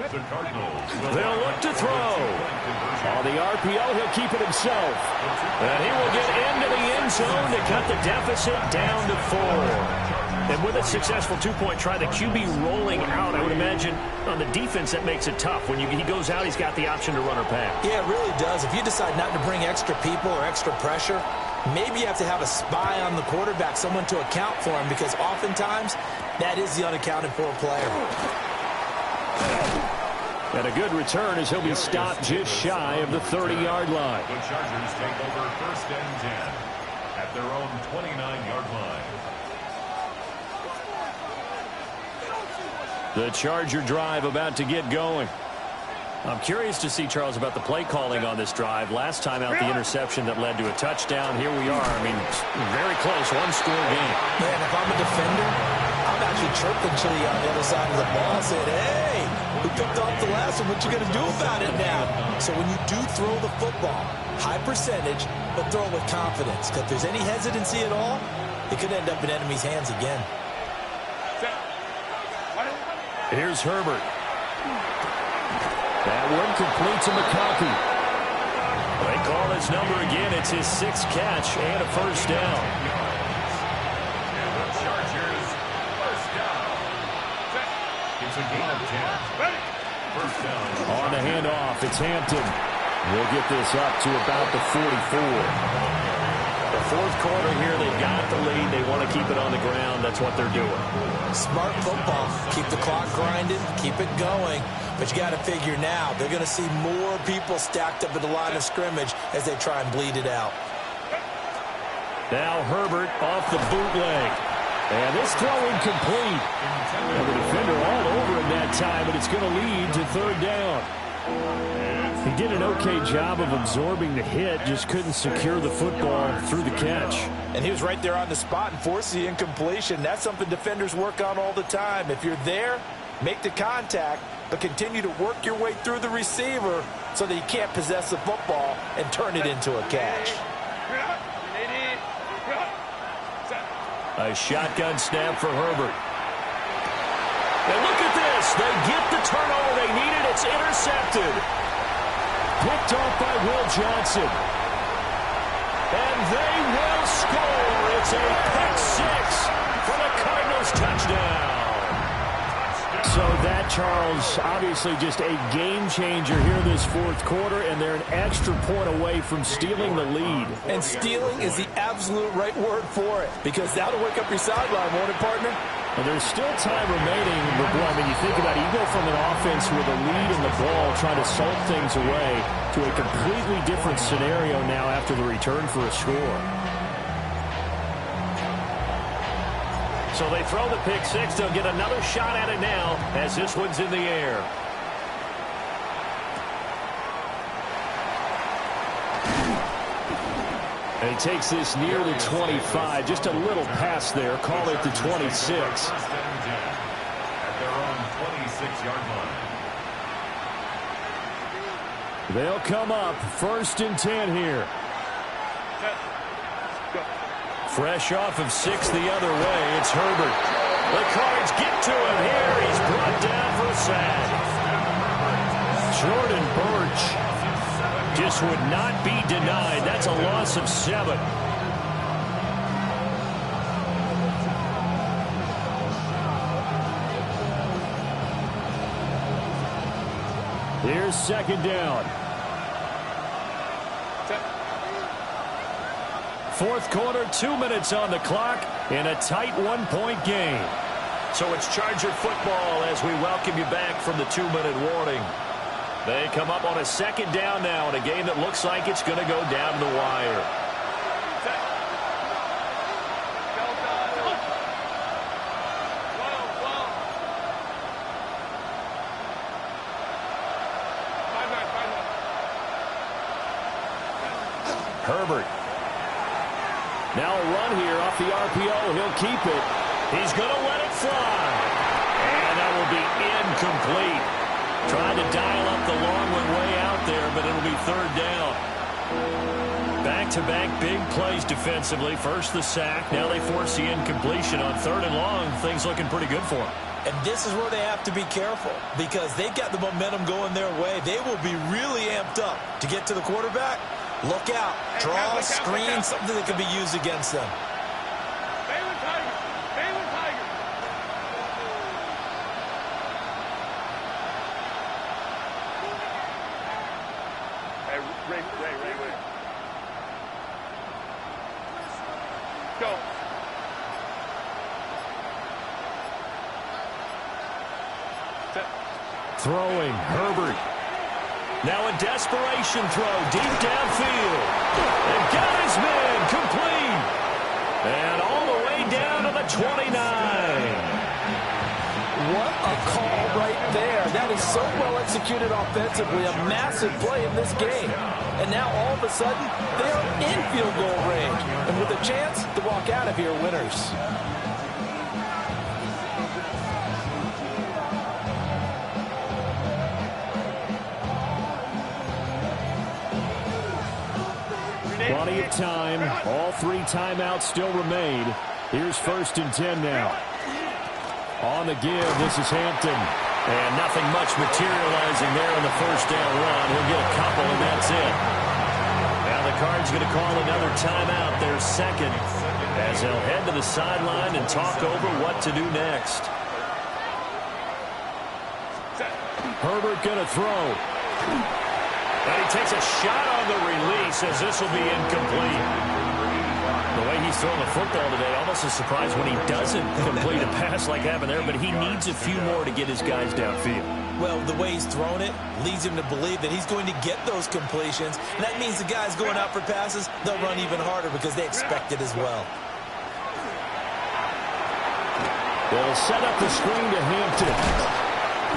They'll look to throw. On the RPO, he'll keep it himself. And he will get into the end zone to cut the deficit down to 4. And with a successful two-point try, the QB rolling out, I would imagine on the defense that makes it tough. When he goes out, he's got the option to run or pass. Yeah, it really does. If you decide not to bring extra people or extra pressure, maybe you have to have a spy on the quarterback, someone to account for him, because oftentimes that is the unaccounted for player. And a good return as he'll be stopped just shy of the 30-yard line. The Chargers take over 1st and 10 at their own 29-yard line. The Charger drive about to get going. I'm curious to see, Charles, about the play calling on this drive. Last time out, the interception that led to a touchdown. Here we are. I mean, very close, one-score game. Man, if I'm a defender, I'm actually chirping Chili on the other side of the ball saying, hey, we picked off the last one. What you going to do about it now? So when you do throw the football, high percentage, but throw it with confidence. Because if there's any hesitancy at all, it could end up in enemy's hands again. Here's Herbert. That one complete to McConkey. They call his number again. It's his 6th catch and a first down. And the Chargers, first down. It's a gain of 10. First down. On the handoff, it's Hampton. We'll get this up to about the 44. The fourth quarter here, they've got the lead. They want to keep it on the ground. That's what they're doing. Smart football. Keep the clock grinding. Keep it going. But you got to figure now, they're going to see more people stacked up at the line of scrimmage as they try and bleed it out. Now Herbert off the bootleg. And this throw incomplete. And the defender all over him that time, but it's going to lead to 3rd down. He did an okay job of absorbing the hit, just couldn't secure the football through the catch. And he was right there on the spot and forced the incompletion. That's something defenders work on all the time. If you're there, make the contact, but continue to work your way through the receiver so that he can't possess the football and turn it into a catch. A shotgun snap for Herbert. And look at this. They get the turnover they needed. It's intercepted. Picked off by Will Johnson. And they will score. It's a pick 6 for the Cardinals touchdown. So that, Charles, obviously just a game changer here this fourth quarter, and they're an extra point away from stealing the lead. And stealing is the absolute right word for it, because that'll wake up your sideline, won't it, partner? And there's still time remaining, but boy, I mean, you think about it, you go from an offense with a lead in the ball, trying to salt things away, to a completely different scenario now after the return for a score. So they throw the pick 6. They'll get another shot at it now as this one's in the air. And he takes this near the 25. Just a little pass there. Call it the 26. At their own 26-yard line. They'll come up 1st and 10 here. Fresh off of 6 the other way, it's Herbert. The Cards get to him here. He's brought down for a sack. Jordan Burch just would not be denied. That's a loss of 7. Here's 2nd down. Fourth quarter, 2 minutes on the clock in a tight one-point game. So it's Charger football as we welcome you back from the 2-minute warning. They come up on a 2nd down now in a game that looks like it's going to go down to the wire. Herbert. Now a run here off the RPO. He'll keep it. He's going to let it fly. And that will be incomplete. Trying to dial up the long one way out there, but it'll be third down. Back-to-back big plays defensively. First the sack. Now they force the incompletion on third and long. Things looking pretty good for them. And this is where they have to be careful because they've got the momentum going their way. They will be really amped up to get to the quarterback. Look out. Draw, screen, something that can be used against them. Baylor Tiger. Baylor Tiger. Hey, Ray. Go. Throwing, Herbert. Now a desperation throw deep downfield. And got his man complete. And all the way down to the 29. What a call right there. That is so well executed offensively. A massive play in this game. And now all of a sudden, they are in field goal range. And with a chance to walk out of here winners. Plenty of time. All 3 timeouts still remain. Here's 1st and 10 now. On the give, this is Hampton. And nothing much materializing there in the first down run. He'll get a couple, and that's it. Now the Cards going to call another timeout, their second, as they'll head to the sideline and talk over what to do next. Herbert going to throw. And he takes a shot on the release as this will be incomplete. The way he's throwing the football today, almost a surprise when he doesn't complete a pass like happened there, but he needs a few more to get his guys downfield. Well, the way he's thrown it leads him to believe that he's going to get those completions. And that means the guys going out for passes, they'll run even harder because they expect it as well. They'll set up the screen to Hampton.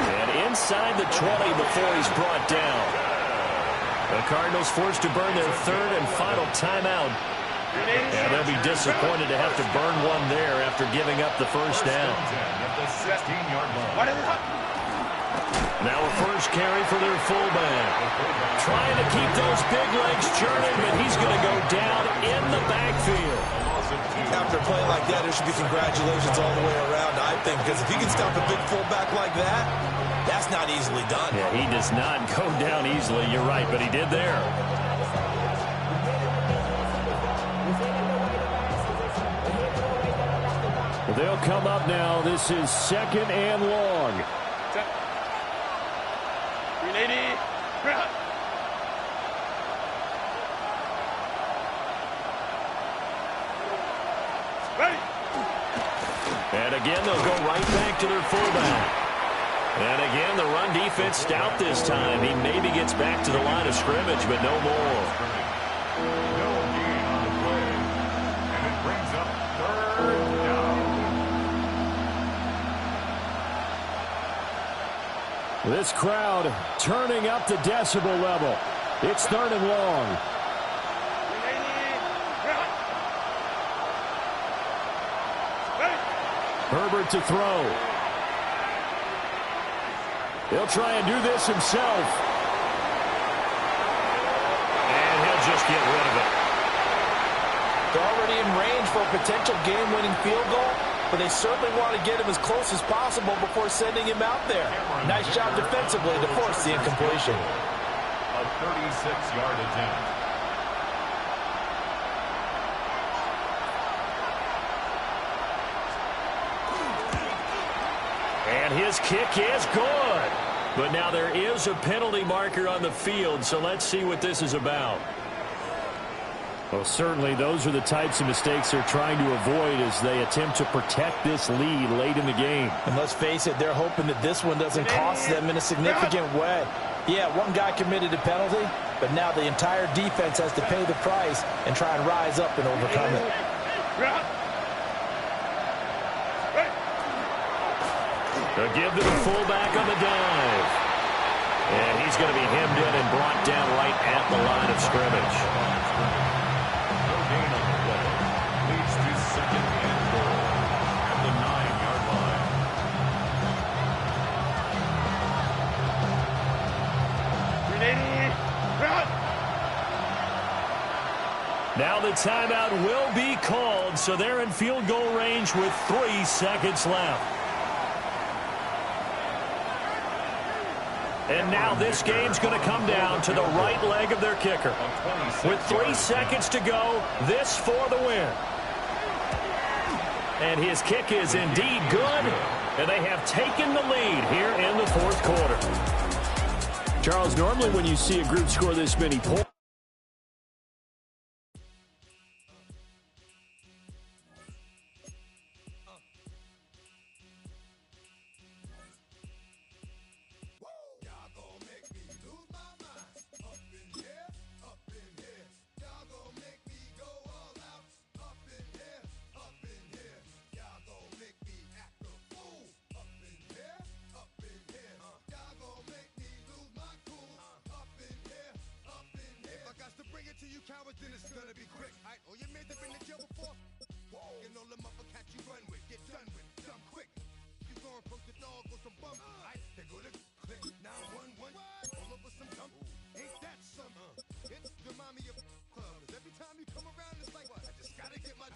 And inside the 20 before he's brought down. The Cardinals forced to burn their 3rd and final timeout. And they'll be disappointed to have to burn one there after giving up the first down. Now a first carry for their fullback. Trying to keep those big legs churning, but he's going to go down in the backfield. After a play like that, there should be congratulations all the way around, I think, because if you can stop a big fullback like that, that's not easily done. Yeah, he does not go down easily. You're right, but he did there. They'll come up now. This is 2nd and long. 380. Ready. And again, they'll go right back to their fullback. And again, the run defense stout this time. He maybe gets back to the line of scrimmage, but no more. No gain on the play. And it brings up 3rd down. This crowd turning up the decibel level. It's 3rd and long. 380. Herbert to throw. He'll try and do this himself. And he'll just get rid of it. They're already in range for a potential game-winning field goal, but they certainly want to get him as close as possible before sending him out there. Nice job defensively to force the incompletion. A 36-yard attempt. And his kick is good. But now there is a penalty marker on the field, so let's see what this is about. Well, certainly those are the types of mistakes they're trying to avoid as they attempt to protect this lead late in the game. And let's face it, they're hoping that this one doesn't cost them in a significant way. Yeah, one guy committed a penalty, but now the entire defense has to pay the price and try and rise up and overcome it. They'll give to the fullback on the dive. And he's going to be hemmed in and brought down right at the line of scrimmage. Now the timeout will be called, so they're in field goal range with 3 seconds left. And now this game's going to come down to the right leg of their kicker. With 3 seconds to go, this for the win. And his kick is indeed good, and they have taken the lead here in the fourth quarter. Charles, normally when you see a group score this many points, then it's gonna be quick. Alright, all your men have been in jail before. And all the motherfuckers you run with, get done with, dumb quick. You go and poke the dog with some bum. Alright, they go to click 911. All over some dump. Ain't that something? It's remind me of clubs. Every time you come around, it's like, what? I just gotta get my.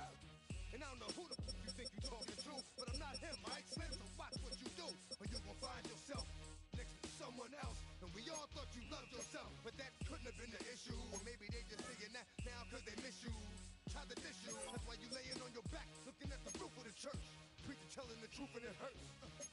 And I don't know who the you think you talking to, but I'm not him, alright? Slim, so watch what you do, or you gon' find yourself next to someone else. And we all thought you loved yourself, but that couldn't have been the issue. Or maybe they just saying that now cause they miss you. Try to diss you, that's why you laying on your back, looking at the roof of the church. Preacher telling the truth and it hurts.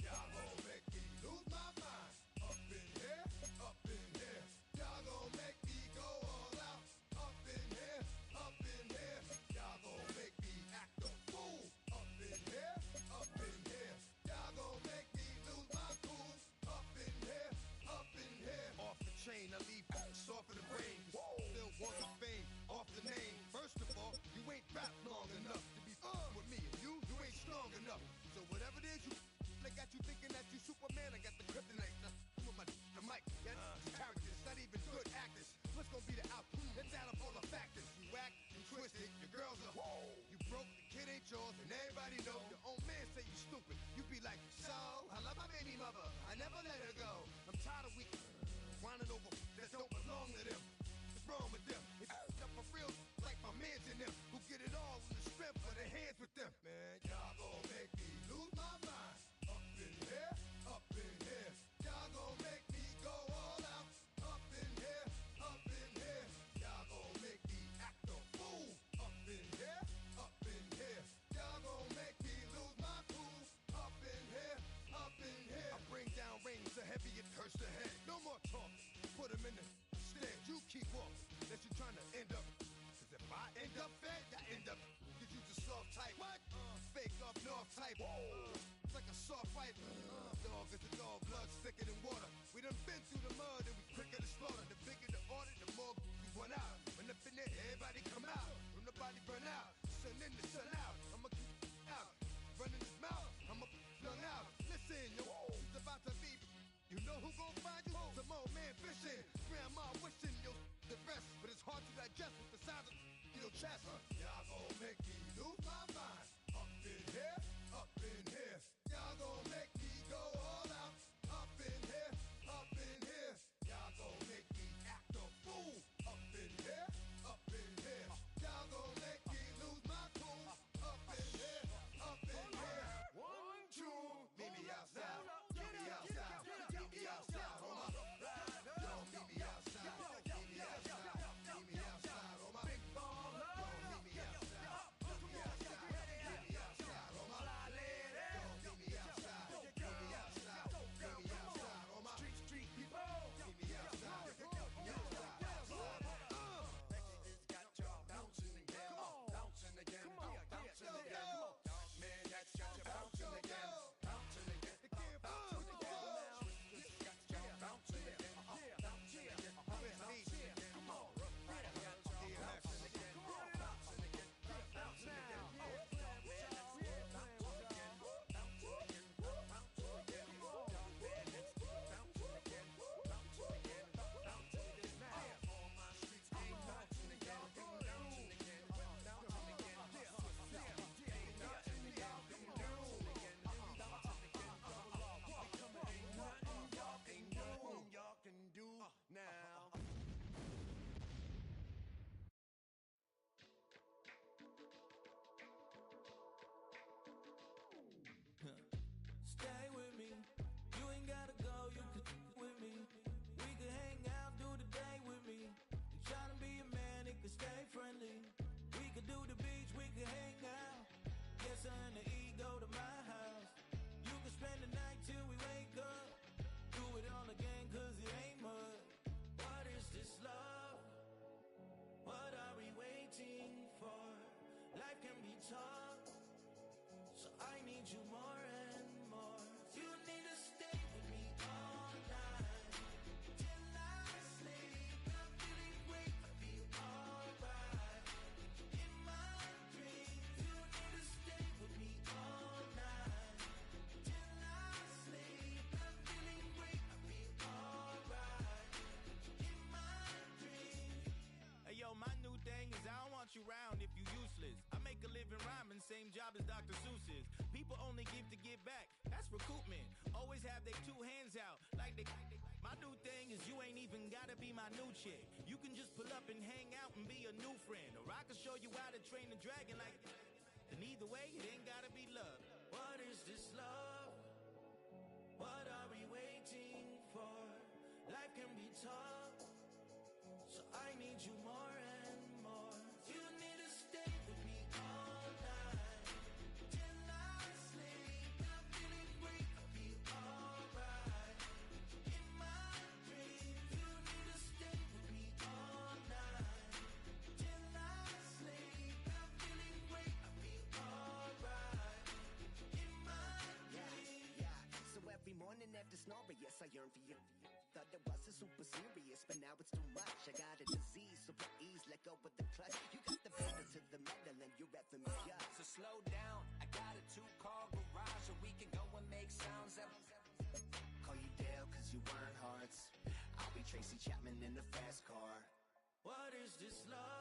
Y'all gon' make me lose my mind. Up in here, up in here. Y'all gon' make me go all out. Up in here, up in here. Y'all gon' make me act a fool. Up in here, up in here. Y'all gon' make me lose my cool. Up in here, up in here. Off the chain, I leave soft in the brain. Still want the fame, off the name. First of all, you ain't rap long enough to be with me. And you ain't strong enough. So whatever it is you I got you thinking that you Superman, I got the kryptonite. Come with the mic, yeah, characters, not even good actors. What's gonna be the outcome? Let's add up all the factors. You act, you twisted, your girls are you broke, the kid ain't yours, and everybody know. Your own man say you stupid. You be like, so, I love my baby mother. I never let her go. I'm tired of weak whining over that don't belong to them. What's wrong with them? If up for real, like my mans in them, who get it all in the strength of their hands with them. Man, y'all gon' make me lose my mind. Up in here, up in here. Y'all gon' make me go all out. Up in here, up in here. Y'all gon' make me act a fool. Up in here, up in here. Y'all gon' make me lose my cool. Up in here, up in here. I bring down rain so heavy it hurts the head. No more talking. Put him in the stand. You keep walking. That you trying to end up. Cause if I end up fed, I end up. Cause you just soft type. What? Fake up north type. It's like a soft fight. Dog is a dog. Blood thicker than water. We done been through the mud and we quicker to slaughter. The bigger the order, the more we run out. When up in there, everybody come out. When the body burn out. Sun in the sun out. I'ma keep out. Running his mouth. I'ma flung out. Listen, yo. It's about to be. You know who gon' find you? Some old man fishing. Grandma wishing you'll the best. But it's hard to digest with the sound of your chest. Y'all gon' make me lose my mind. Up in here, up in here. Y'all gon' make me go all out. Up in here, up in here. Y'all gon' make me act a fool. Up in here, up in here. Y'all gon' make me lose my cool. Up in here, up in here. 1, 2, meet me outside. Meet me outside. Meet me outside. Hold up. Yo, meet me outside. want you round if you useless. I make a living rhyming, same job as Dr. Seuss's. People only give to give back, that's recoupment. Always have their two hands out, like they. My new thing is you ain't even gotta be my new chick. You can just pull up and hang out and be a new friend. Or I can show you how to train the dragon like. And either way, it ain't gotta be love. What is this love? What are we waiting for? Life can be tough, so I need you more and more. You need to stay with me all night till I sleep. I'm feeling great, I'll be alright. In my dreams, you need to stay with me all night till I sleep. I'm feeling great, I'll be alright. In my dreams. Yeah. So every morning after snoring, yes, I yearn for you. Thought it wasn't super serious, but now it's too much. I got a disease, so please let go with the clutch. You got the pedal to the metal and you're effing me up. So slow down, I got a 2-car garage, so we can go and make sounds up. Call you Dale, cause you weren't hearts. I'll be Tracy Chapman in the fast car. What is this love?